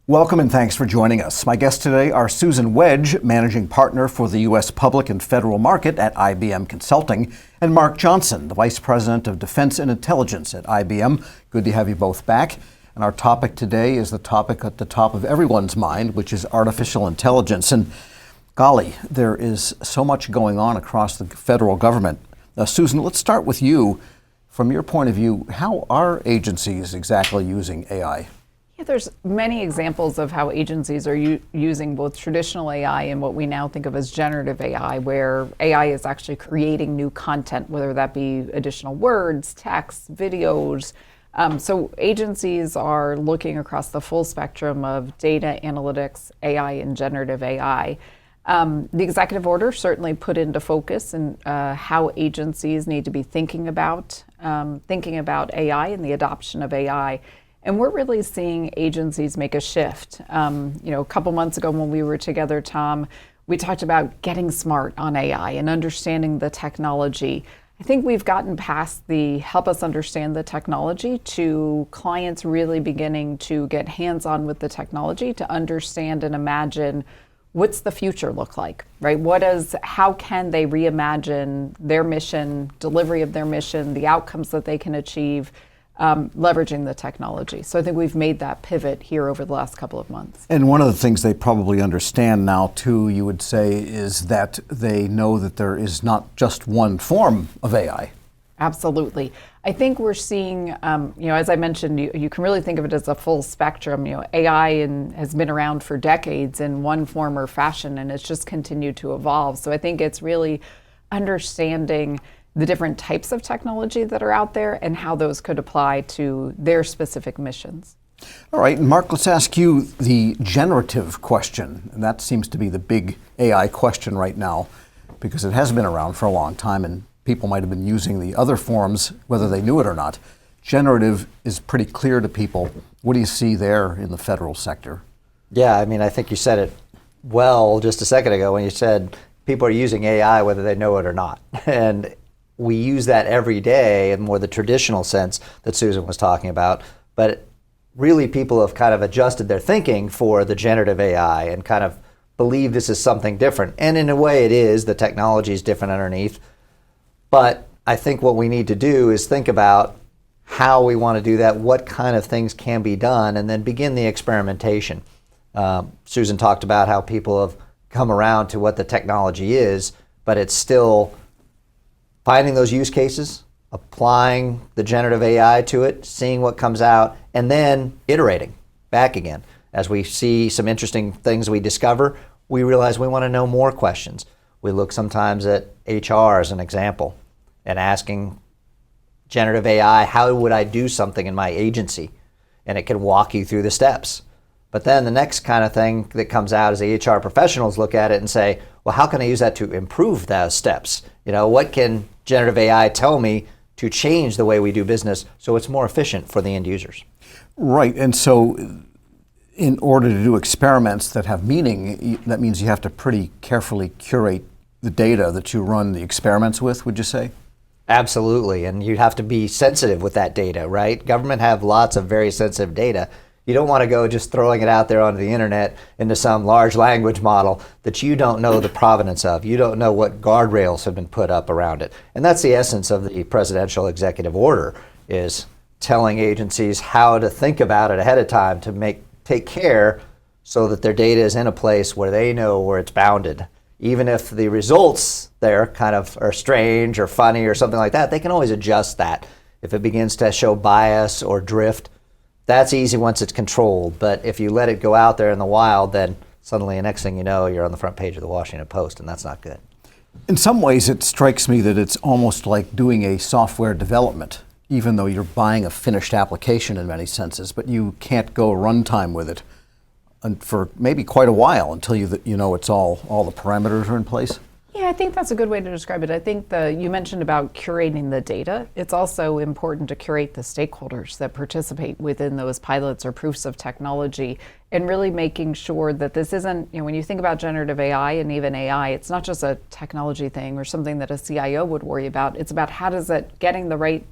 Welcome and thanks for joining us. My guests today are Susan Wedge, Managing Partner for the U.S. Public and Federal Market at IBM Consulting, and Mark Johnson, the Vice President of Defense and Intelligence at IBM. Good to have you both back. And our topic today is the topic at the top of everyone's mind, which is artificial intelligence. And golly, there is so much going on across the federal government. Susan, let's start with you. From your point of view, how are agencies exactly using AI? Yeah, there's many examples of how agencies are using both traditional AI and what we now think of as generative AI, where AI is actually creating new content, whether that be additional words, text, videos. So agencies are looking across the full spectrum of data analytics, AI, and generative AI. The executive order certainly put into focus in how agencies need to be thinking about AI and the adoption of AI. And we're really seeing agencies make a shift. A couple months ago when we were together, Tom, we talked about getting smart on AI and understanding the technology. I think we've gotten past the help us understand the technology to clients really beginning to get hands-on with the technology to understand and imagine what's the future look like, right? How can they reimagine their mission, delivery of their mission, the outcomes that they can achieve, leveraging the technology. So I think we've made that pivot here over the last couple of months. And one of the things they probably understand now, too, you would say, is that they know that there is not just one form of AI. Absolutely. I think we're seeing, as I mentioned, you can really think of it as a full spectrum. AI has been around for decades in one form or fashion, and it's just continued to evolve. So I think it's really understanding the different types of technology that are out there and how those could apply to their specific missions. All right, Mark, let's ask you the generative question. And that seems to be the big AI question right now, because it has been around for a long time and people might have been using the other forms, whether they knew it or not. Generative is pretty clear to people. What do you see there in the federal sector? Yeah, I think you said it well just a second ago when you said people are using AI whether they know it or not. And we use that every day in more the traditional sense that Susan was talking about. But really people have kind of adjusted their thinking for the generative AI and kind of believe this is something different. And in a way it is. The technology is different underneath. But I think what we need to do is think about how we want to do that, what kind of things can be done, and then begin the experimentation. Susan talked about how people have come around to what the technology is, but it's still finding those use cases, applying the generative AI to it, seeing what comes out, and then iterating back again. As we see some interesting things we discover, we realize we want to know more questions. We look sometimes at HR as an example and asking generative AI, how would I do something in my agency? And it can walk you through the steps. But then the next kind of thing that comes out is the HR professionals look at it and say, well, how can I use that to improve those steps? What can generative AI tell me to change the way we do business so it's more efficient for the end users? Right, and so in order to do experiments that have meaning, that means you have to pretty carefully curate the data that you run the experiments with, would you say? Absolutely, and you have to be sensitive with that data, right? Government have lots of very sensitive data. You don't want to go just throwing it out there onto the internet into some large language model that you don't know the provenance of. You don't know what guardrails have been put up around it. And that's the essence of the presidential executive order, is telling agencies how to think about it ahead of time to take care so that their data is in a place where they know where it's bounded. Even if the results there kind of are strange or funny or something like that, they can always adjust that. If it begins to show bias or drift, that's easy once it's controlled. But if you let it go out there in the wild, then suddenly the next thing you know, you're on the front page of the Washington Post, and that's not good. In some ways, it strikes me that it's almost like doing a software development, even though you're buying a finished application in many senses, but you can't go runtime with it for maybe quite a while until you know it's all the parameters are in place. Yeah, I think that's a good way to describe it. I think you mentioned about curating the data. It's also important to curate the stakeholders that participate within those pilots or proofs of technology, and really making sure that this isn't, when you think about generative AI and even AI, it's not just a technology thing or something that a CIO would worry about. It's about how does it getting the right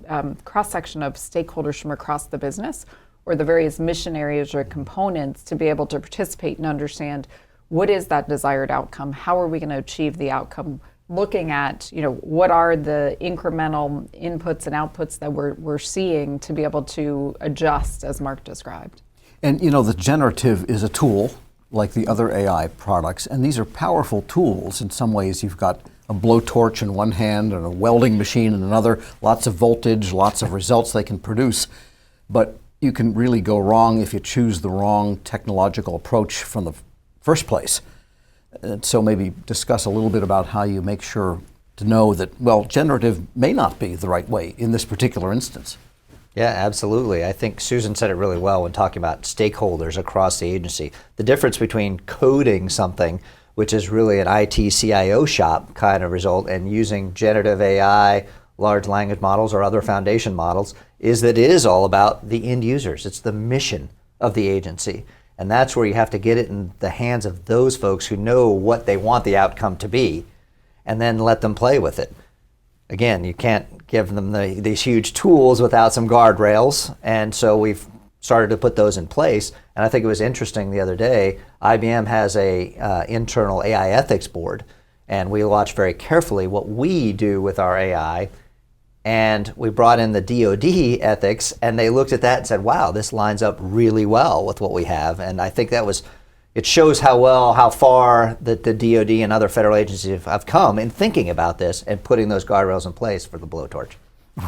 cross-section of stakeholders from across the business or the various mission areas or components to be able to participate and understand what is that desired outcome? How are we going to achieve the outcome? Looking at, what are the incremental inputs and outputs that we're seeing to be able to adjust, as Mark described. And the generative is a tool like the other AI products, and these are powerful tools. In some ways, you've got a blowtorch in one hand and a welding machine in another, lots of voltage, lots of results they can produce. But you can really go wrong if you choose the wrong technological approach from the first place. And so maybe discuss a little bit about how you make sure to know that, generative may not be the right way in this particular instance. Yeah, absolutely. I think Susan said it really well when talking about stakeholders across the agency. The difference between coding something, which is really an IT CIO shop kind of result, and using generative AI, large language models, or other foundation models, is that it is all about the end users. It's the mission of the agency. And that's where you have to get it in the hands of those folks who know what they want the outcome to be, and then let them play with it. Again, you can't give them these huge tools without some guardrails, and so we've started to put those in place. And I think it was interesting the other day, IBM has a internal AI ethics board, and we watch very carefully what we do with our AI. And we brought in the DoD ethics, and they looked at that and said, wow, this lines up really well with what we have. And I think it shows how far that the DoD and other federal agencies have come in thinking about this and putting those guardrails in place for the blowtorch.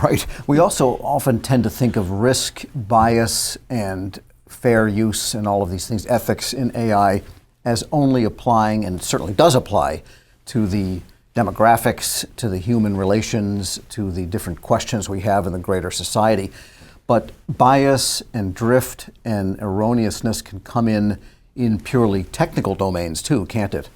Right. We also often tend to think of risk, bias, and fair use and all of these things, ethics in AI, as only applying, and it certainly does apply, to the demographics, to the human relations, to the different questions we have in the greater society. But bias and drift and erroneousness can come in purely technical domains too, can't it?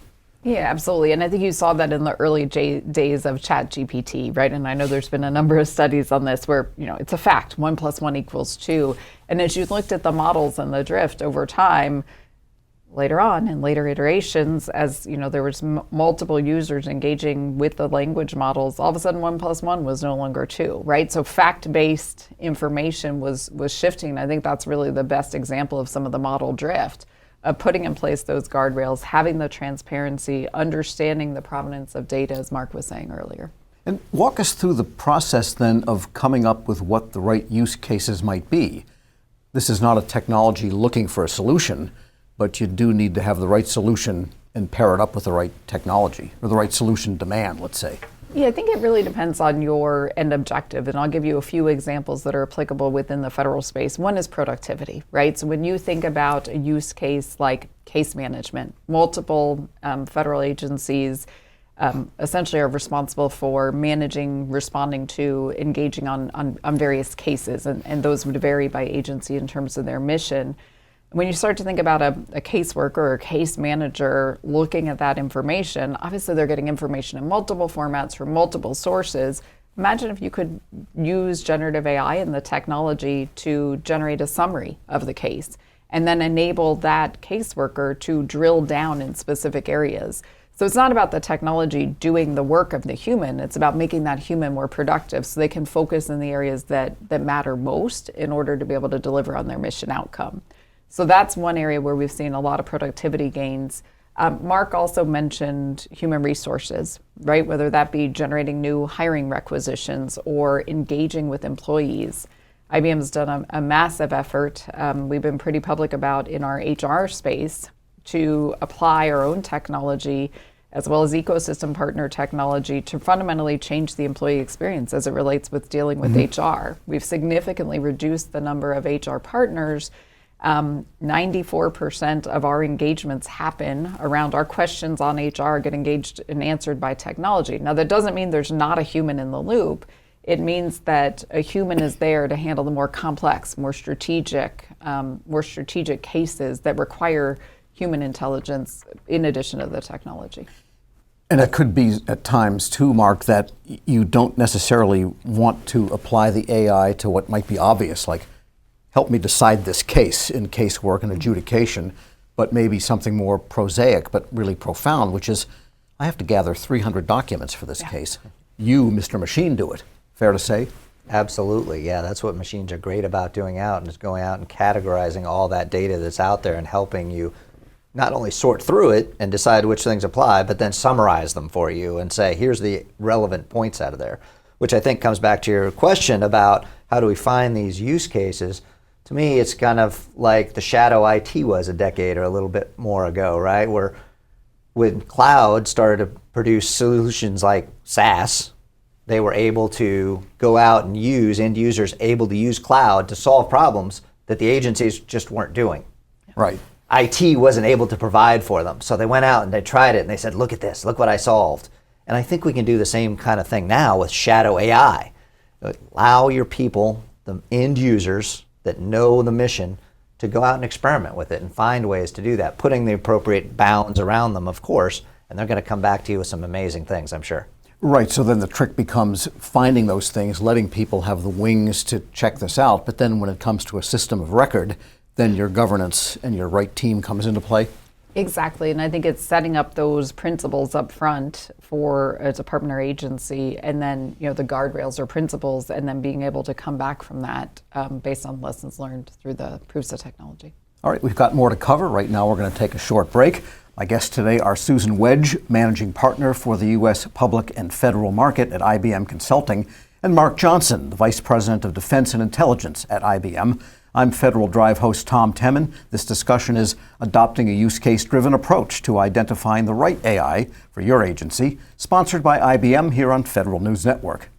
Yeah, absolutely. And I think you saw that in the early days of ChatGPT, right? And I know there's been a number of studies on this where, it's a fact, 1 + 1 = 2. And as you looked at the models and the drift over time, later on in later iterations, as there was multiple users engaging with the language models, all of a sudden 1 + 1 was no longer 2, right? So fact-based information was shifting. I think that's really the best example of some of the model drift, of putting in place those guardrails, having the transparency, understanding the provenance of data, as Mark was saying earlier. And walk us through the process then of coming up with what the right use cases might be. This is not a technology looking for a solution, but you do need to have the right solution and pair it up with the right technology, or the right solution demand, let's say. Yeah, I think it really depends on your end objective, and I'll give you a few examples that are applicable within the federal space. One is productivity, right? So when you think about a use case like case management, multiple federal agencies essentially are responsible for managing, responding to, engaging on various cases, and those would vary by agency in terms of their mission. When you start to think about a caseworker or a case manager looking at that information, obviously they're getting information in multiple formats from multiple sources. Imagine if you could use generative AI and the technology to generate a summary of the case and then enable that caseworker to drill down in specific areas. So it's not about the technology doing the work of the human, it's about making that human more productive so they can focus in the areas that matter most in order to be able to deliver on their mission outcome. So that's one area where we've seen a lot of productivity gains. Mark also mentioned human resources, right? Whether that be generating new hiring requisitions or engaging with employees. IBM's done a massive effort, we've been pretty public about in our HR space, to apply our own technology as well as ecosystem partner technology to fundamentally change the employee experience as it relates with dealing with HR. We've significantly reduced the number of HR partners. 94% of our engagements happen around our questions on HR get engaged and answered by technology. Now that doesn't mean there's not a human in the loop. It means that a human is there to handle the more complex, more strategic cases that require human intelligence in addition to the technology. And it could be at times too, Mark, that you don't necessarily want to apply the AI to what might be obvious, like help me decide this case in casework and adjudication, but maybe something more prosaic but really profound, which is I have to gather 300 documents for this case. You, Mr. Machine, do it. Fair to say? Absolutely, yeah. That's what machines are great about doing out, and is going out and categorizing all that data that's out there and helping you not only sort through it and decide which things apply, but then summarize them for you and say, here's the relevant points out of there, which I think comes back to your question about how do we find these use cases. To me, it's kind of like the shadow IT was a decade or a little bit more ago, right? Where when cloud started to produce solutions like SaaS, they were able to go out and use, end users able to use cloud to solve problems that the agencies just weren't doing. Right. IT wasn't able to provide for them. So they went out and they tried it and they said, look at this, look what I solved. And I think we can do the same kind of thing now with shadow AI. Allow your people, the end users that know the mission, to go out and experiment with it and find ways to do that, putting the appropriate bounds around them, of course, and they're going to come back to you with some amazing things, I'm sure. Right, so then the trick becomes finding those things, letting people have the wings to check this out, but then when it comes to a system of record, then your governance and your right team comes into play? Exactly, and I think it's setting up those principles up front for a department or agency, and then the guardrails or principles, and then being able to come back from that based on lessons learned through the proofs of technology. All right, we've got more to cover. Right now we're going to take a short break. My guests today are Susan Wedge, Managing Partner for the U.S. Public and Federal Market at IBM Consulting, and Mark Johnson, the Vice President of Defense and Intelligence at IBM. I'm Federal Drive host Tom Temin. This discussion is adopting a use case-driven approach to identifying the right AI for your agency, sponsored by IBM here on Federal News Network.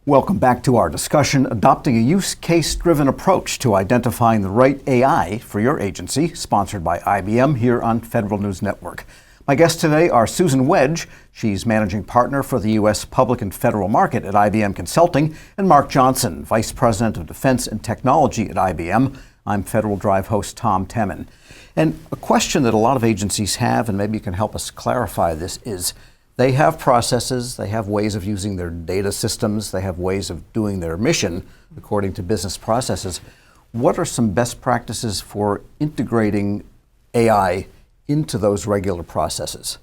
Welcome back to our discussion, adopting a use case-driven approach to identifying the right AI for your agency, sponsored by IBM here on Federal News Network. My guests today are Susan Wedge, she's Managing Partner for the U.S. Public and Federal Market at IBM Consulting, and Mark Johnson, Vice President of Defense and Technology at IBM. I'm Federal Drive host Tom Temin. And a question that a lot of agencies have, and maybe you can help us clarify this, is they have processes, they have ways of using their data systems, they have ways of doing their mission according to business processes. What are some best practices for integrating AI into those regular processes?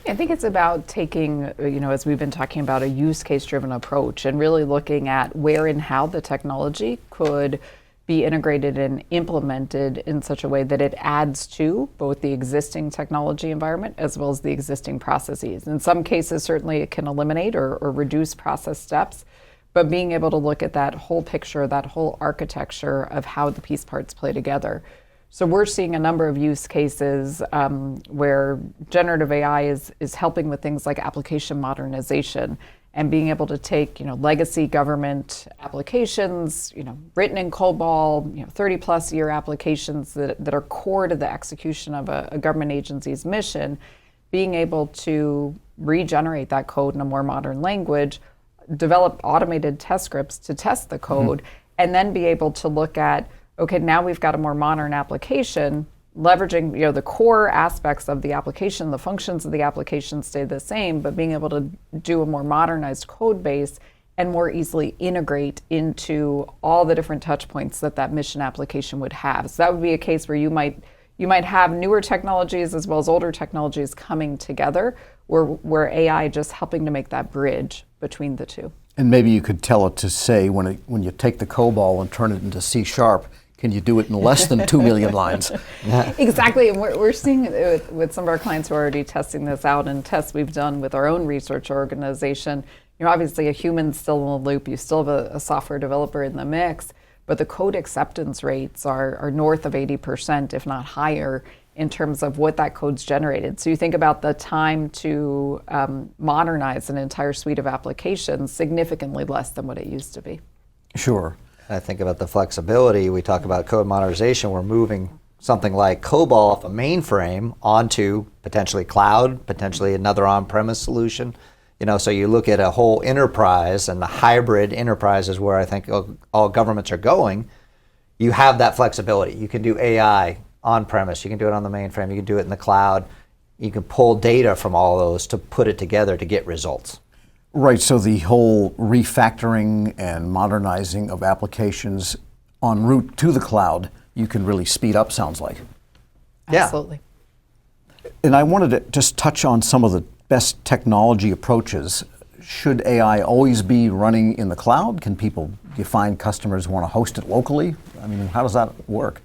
I think it's about taking, as we've been talking about, a use case driven approach and really looking at where and how the technology could be integrated and implemented in such a way that it adds to both the existing technology environment as well as the existing processes. In some cases, certainly it can eliminate or reduce process steps, but being able to look at that whole picture, that whole architecture of how the piece parts play together. So we're seeing a number of use cases where generative AI is helping with things like application modernization and being able to take legacy government applications, written in COBOL, 30 plus year applications that are core to the execution of a government agency's mission, being able to regenerate that code in a more modern language, develop automated test scripts to test the code, and then be able to look at, okay, now we've got a more modern application, leveraging the core aspects of the application, the functions of the application stay the same, but being able to do a more modernized code base and more easily integrate into all the different touch points that mission application would have. So that would be a case where you might have newer technologies as well as older technologies coming together, where AI just helping to make that bridge between the two. And maybe you could tell it to say, when you take the COBOL and turn it into C#, can you do it in less than 2 million lines? Exactly, and we're seeing it with some of our clients who are already testing this out, and tests we've done with our own research organization. Obviously a human's still in the loop, you still have a software developer in the mix, but the code acceptance rates are north of 80%, if not higher, in terms of what that code's generated. So you think about the time to modernize an entire suite of applications, significantly less than what it used to be. Sure. I think about the flexibility. We talk about code modernization. We're moving something like COBOL off a mainframe onto potentially cloud, potentially another on-premise solution. So you look at a whole enterprise, and the hybrid enterprise is where I think all governments are going. You have that flexibility. You can do AI on-premise, you can do it on the mainframe, you can do it in the cloud. You can pull data from all those to put it together to get results. Right, so the whole refactoring and modernizing of applications en route to the cloud, you can really speed up, sounds like. Yeah. Absolutely. And I wanted to just touch on some of the best technology approaches. Should AI always be running in the cloud? Do you find customers want to host it locally? I mean, how does that work?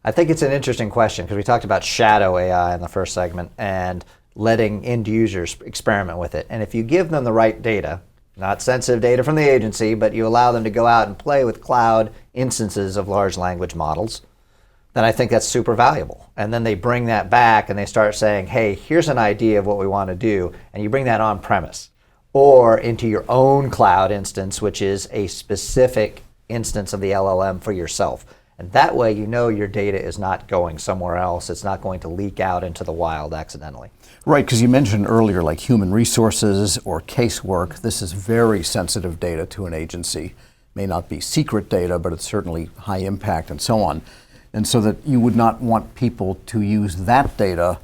I think it's an interesting question because we talked about shadow AI in the first segment and letting end users experiment with it. And if you give them the right data, not sensitive data from the agency, but you allow them to go out and play with cloud instances of large language models, then I think that's super valuable. And then they bring that back and they start saying, hey, here's an idea of what we want to do. And you bring that on premise or into your own cloud instance, which is a specific instance of the LLM for yourself. And that way you know your data is not going somewhere else. It's not going to leak out into the wild accidentally. Right, because you mentioned earlier like human resources or casework. This is very sensitive data to an agency. May not be secret data, but it's certainly high impact and so on. And so that you would not want people to use that data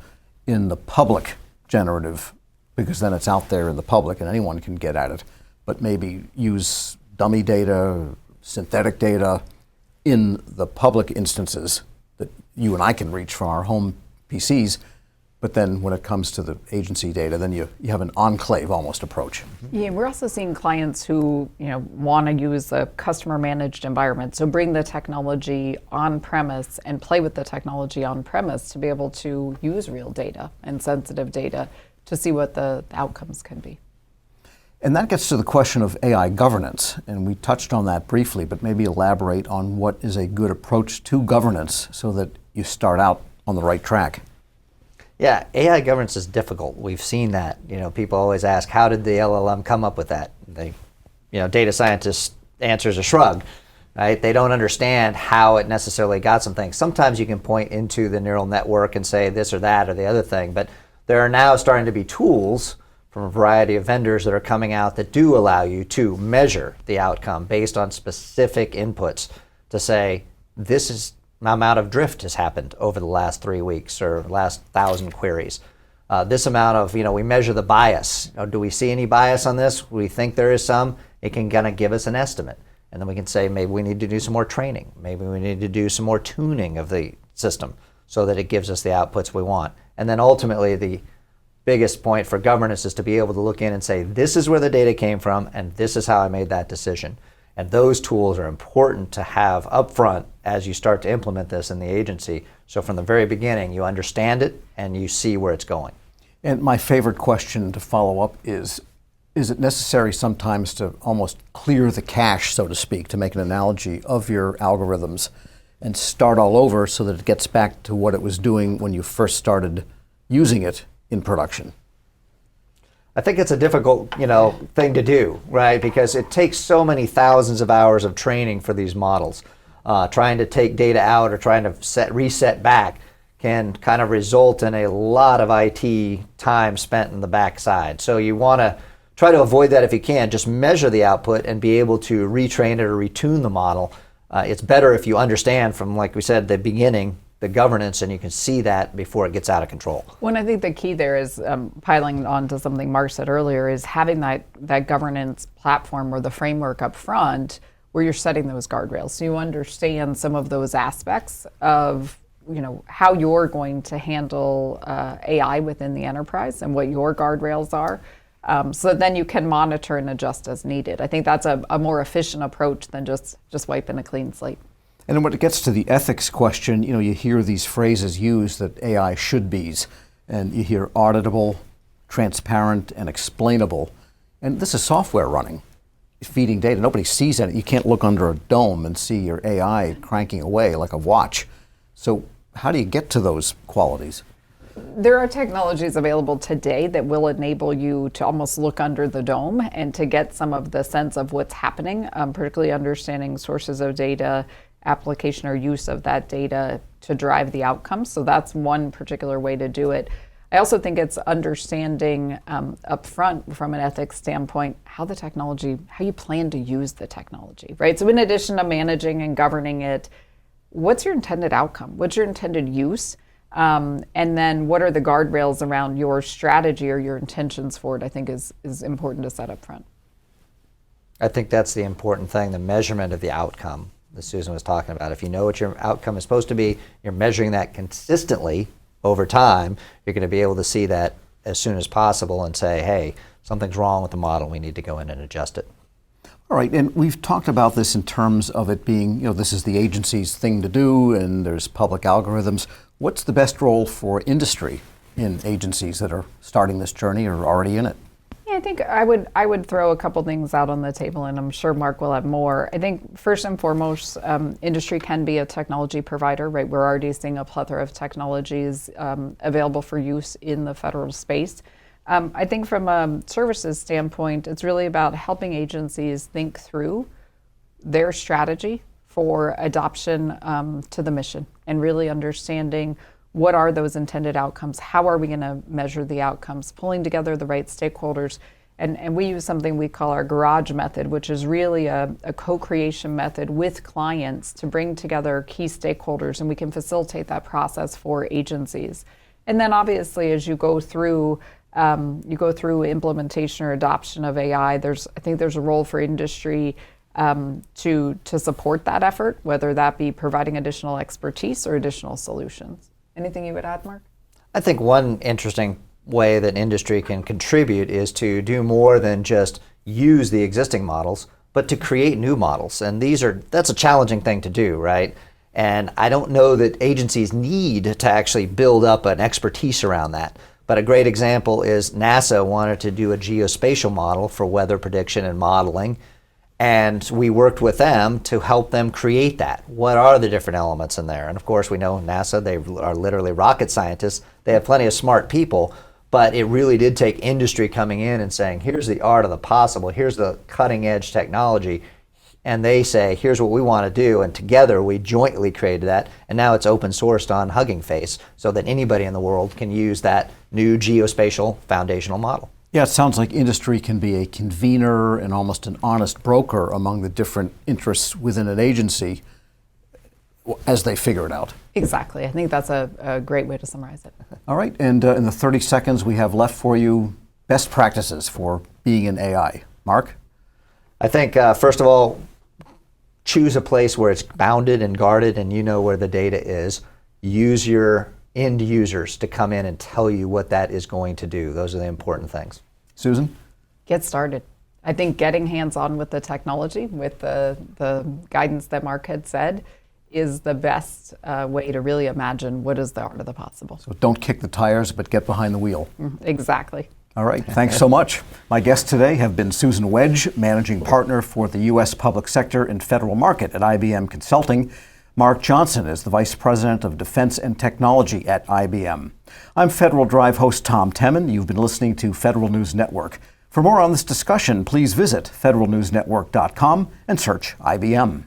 in the public generative, because then it's out there in the public and anyone can get at it. But maybe use dummy data, synthetic data in the public instances that you and I can reach from our home PCs. But then when it comes to the agency data, then you have an enclave almost approach. Yeah, we're also seeing clients who want to use a customer managed environment. So bring the technology on premise and play with the technology on premise to be able to use real data and sensitive data to see what the outcomes can be. And that gets to the question of AI governance. And we touched on that briefly, but maybe elaborate on what is a good approach to governance so that you start out on the right track. Yeah, AI governance is difficult. We've seen that. People always ask, how did the LLM come up with that? Data scientists answers a shrug, right? They don't understand how it necessarily got some things. Sometimes you can point into the neural network and say this or that or the other thing, but there are now starting to be tools from a variety of vendors that are coming out that do allow you to measure the outcome based on specific inputs to say, this is amount of drift has happened over the last 3 weeks or last 1,000 queries. This amount of, we measure the bias. Do we see any bias on this? We think there is some. It can kind of give us an estimate. And then we can say maybe we need to do some more training. Maybe we need to do some more tuning of the system so that it gives us the outputs we want. And then ultimately the biggest point for governance is to be able to look in and say, this is where the data came from and this is how I made that decision. And those tools are important to have upfront as you start to implement this in the agency. So from the very beginning, you understand it and you see where it's going. And my favorite question to follow up is it necessary sometimes to almost clear the cache, so to speak, to make an analogy of your algorithms and start all over so that it gets back to what it was doing when you first started using it in production? I think it's a difficult, thing to do, right? Because it takes so many thousands of hours of training for these models. Trying to take data out or trying to reset back can kind of result in a lot of IT time spent in the backside. So you want to try to avoid that if you can. Just measure the output and be able to retrain it or retune the model. It's better if you understand from, like we said at the beginning, the governance, and you can see that before it gets out of control. Well, and I think the key there is piling on to something Mark said earlier is having that governance platform or the framework up front where you're setting those guardrails. So you understand some of those aspects of how you're going to handle AI within the enterprise and what your guardrails are. So that then you can monitor and adjust as needed. I think that's a more efficient approach than just wiping a clean slate. And then when it gets to the ethics question, you hear these phrases used that AI should be's, and you hear auditable, transparent, and explainable. And this is software running, feeding data. Nobody sees it. You can't look under a dome and see your AI cranking away like a watch. So how do you get to those qualities? There are technologies available today that will enable you to almost look under the dome and to get some of the sense of what's happening, particularly understanding sources of data, application or use of that data to drive the outcomes. So that's one particular way to do it. I also think it's understanding upfront from an ethics standpoint how you plan to use the technology, right? So in addition to managing and governing it, what's your intended outcome? What's your intended use? And then what are the guardrails around your strategy or your intentions for it, I think is important to set up front. I think that's the important thing, the measurement of the outcome that Susan was talking about. If you know what your outcome is supposed to be, you're measuring that consistently over time, you're going to be able to see that as soon as possible and say, hey, something's wrong with the model, we need to go in and adjust it. All right, and we've talked about this in terms of it being, this is the agency's thing to do, and there's public algorithms. What's the best role for industry in agencies that are starting this journey or already in it? Yeah, I think I would throw a couple things out on the table, and I'm sure Mark will have more. I think first and foremost, industry can be a technology provider, right? We're already seeing a plethora of technologies available for use in the federal space. I think from a services standpoint, it's really about helping agencies think through their strategy for adoption to the mission and really understanding what are those intended outcomes, how are we going to measure the outcomes, pulling together the right stakeholders. And we use something we call our garage method, which is really a co-creation method with clients to bring together key stakeholders, and we can facilitate that process for agencies. And then obviously as you go through implementation or adoption of AI, I think there's a role for industry to support that effort, whether that be providing additional expertise or additional solutions. Anything you would add, Mark? I think one interesting way that industry can contribute is to do more than just use the existing models, but to create new models. And that's a challenging thing to do, right? And I don't know that agencies need to actually build up an expertise around that. But a great example is NASA wanted to do a geospatial model for weather prediction and modeling. And we worked with them to help them create that. What are the different elements in there? And of course, we know NASA, they are literally rocket scientists. They have plenty of smart people, but it really did take industry coming in and saying, here's the art of the possible, here's the cutting edge technology. And they say, here's what we want to do. And together we jointly created that. And now it's open sourced on Hugging Face so that anybody in the world can use that new geospatial foundational model. Yeah, it sounds like industry can be a convener and almost an honest broker among the different interests within an agency as they figure it out. Exactly. I think that's a great way to summarize it. All right, and in the 30 seconds we have left for you, best practices for being in AI. Mark? I think, first of all, choose a place where it's bounded and guarded and you know where the data is. Use your end users to come in and tell you what that is going to do. Those are the important things. Susan? Get started. I think getting hands-on with the technology, with the guidance that Mark had said, is the best way to really imagine what is the art of the possible. So don't kick the tires, but get behind the wheel. Exactly. All right, thanks so much. My guests today have been Susan Wedge, Managing Partner for the U.S. Public Sector and Federal Market at IBM Consulting. Mark Johnson is the Vice President of Defense and Technology at IBM. I'm Federal Drive host Tom Temin. You've been listening to Federal News Network. For more on this discussion, please visit federalnewsnetwork.com and search IBM.